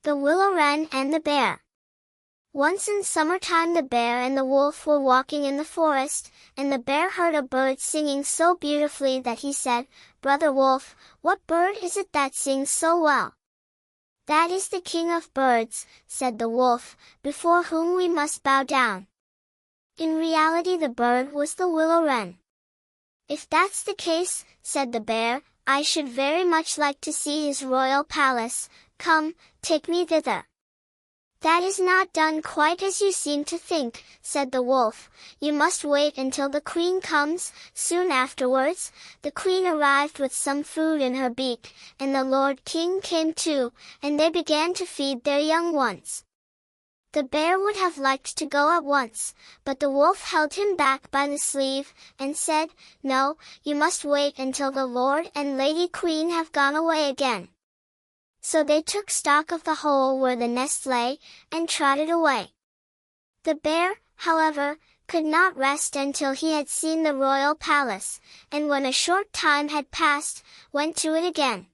The Willow Wren and the Bear. Once in summertime the bear and the wolf were walking in the forest, and the bear heard a bird singing so beautifully that he said, "Brother Wolf, what bird is it that sings so well?" "That is the king of birds," said the wolf, "before whom we must bow down." In reality the bird was the willow wren. "If that's the case," said the bear, "I should very much like to see his royal palace. Come, take me thither." "That is not done quite as you seem to think," said the wolf. "You must wait until the queen comes." Soon afterwards, the queen arrived with some food in her beak, and the lord king came too, and they began to feed their young ones. The bear would have liked to go at once, but the wolf held him back by the sleeve, and said, "No, you must wait until the lord and lady queen have gone away again." So they took stock of the hole where the nest lay, and trotted away. The bear, however, could not rest until he had seen the royal palace, and when a short time had passed, went to it again.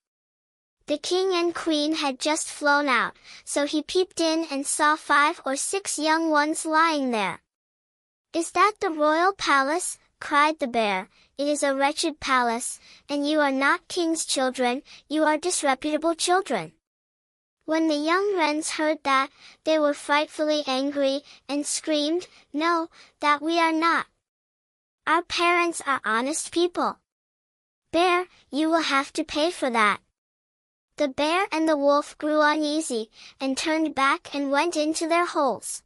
The king and queen had just flown out, so he peeped in and saw 5 or 6 young ones lying there. "Is that the royal palace?" cried the bear. "It is a wretched palace, and you are not king's children, you are disreputable children." When the young wrens heard that, they were frightfully angry, and screamed, "No, that we are not. Our parents are honest people. Bear, you will have to pay for that." The bear and the wolf grew uneasy, and turned back and went into their holes.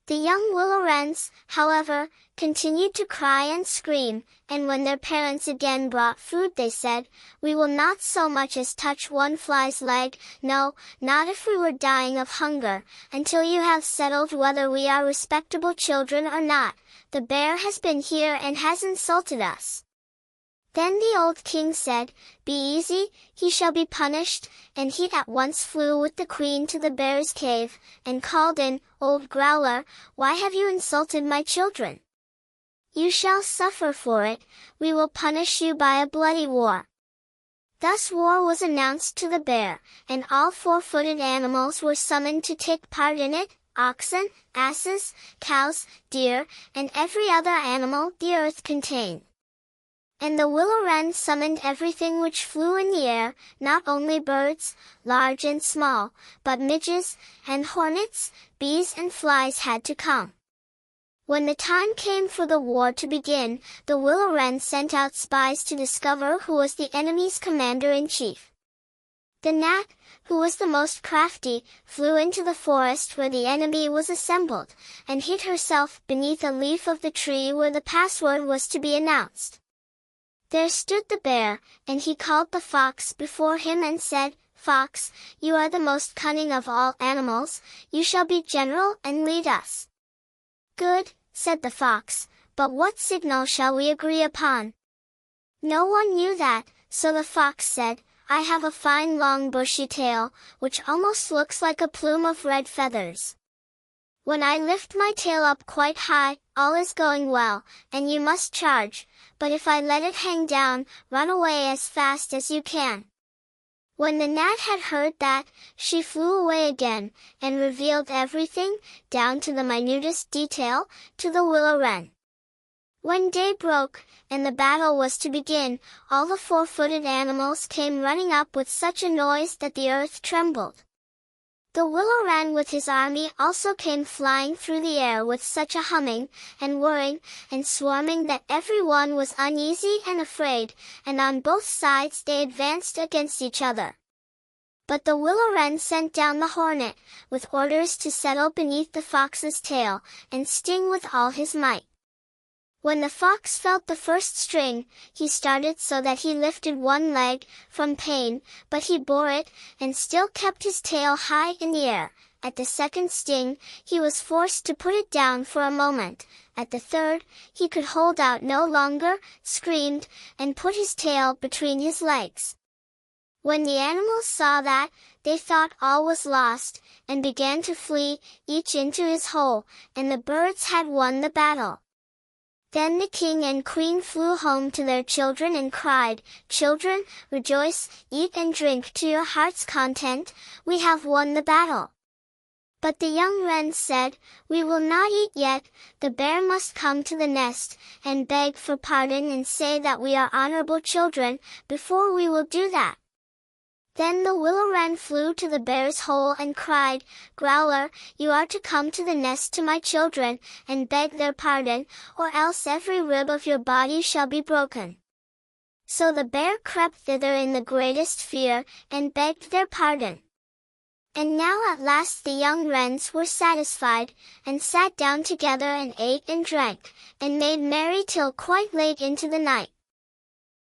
The young willow wrens, however, continued to cry and scream, and when their parents again brought food they said, "We will not so much as touch one fly's leg, no, not if we were dying of hunger, until you have settled whether we are respectable children or not. The bear has been here and has insulted us." Then the old king said, "Be easy, he shall be punished," and he at once flew with the queen to the bear's cave, and called in, "Old growler, why have you insulted my children? You shall suffer for it, we will punish you by a bloody war." Thus war was announced to the bear, and all 4-footed animals were summoned to take part in it, oxen, asses, cows, deer, and every other animal the earth contained. And the willow wren summoned everything which flew in the air, not only birds, large and small, but midges, and hornets, bees and flies had to come. When the time came for the war to begin, the willow wren sent out spies to discover who was the enemy's commander-in-chief. The gnat, who was the most crafty, flew into the forest where the enemy was assembled, and hid herself beneath a leaf of the tree where the password was to be announced. There stood the bear, and he called the fox before him and said, "Fox, you are the most cunning of all animals, you shall be general and lead us." "Good," said the fox, "but what signal shall we agree upon?" No one knew that, so the fox said, "I have a fine long bushy tail, which almost looks like a plume of red feathers. When I lift my tail up quite high, all is going well, and you must charge, but if I let it hang down, run away as fast as you can." When the gnat had heard that, she flew away again, and revealed everything, down to the minutest detail, to the willow wren. When day broke, and the battle was to begin, all the 4-footed animals came running up with such a noise that the earth trembled. The willow wren with his army also came flying through the air with such a humming, and whirring, and swarming that every one was uneasy and afraid, and on both sides they advanced against each other. But the willow wren sent down the hornet, with orders to settle beneath the fox's tail, and sting with all his might. When the fox felt the first sting, he started so that he lifted one leg, from pain, but he bore it, and still kept his tail high in the air. At the second sting, he was forced to put it down for a moment. At the third, he could hold out no longer, screamed, and put his tail between his legs. When the animals saw that, they thought all was lost, and began to flee, each into his hole, and the birds had won the battle. Then the king and queen flew home to their children and cried, "Children, rejoice, eat and drink to your heart's content, we have won the battle." But the young wrens said, "We will not eat yet, the bear must come to the nest, and beg for pardon and say that we are honorable children, before we will do that." Then the willow wren flew to the bear's hole and cried, "Growler, you are to come to the nest to my children, and beg their pardon, or else every rib of your body shall be broken." So the bear crept thither in the greatest fear, and begged their pardon. And now at last the young wrens were satisfied, and sat down together and ate and drank, and made merry till quite late into the night.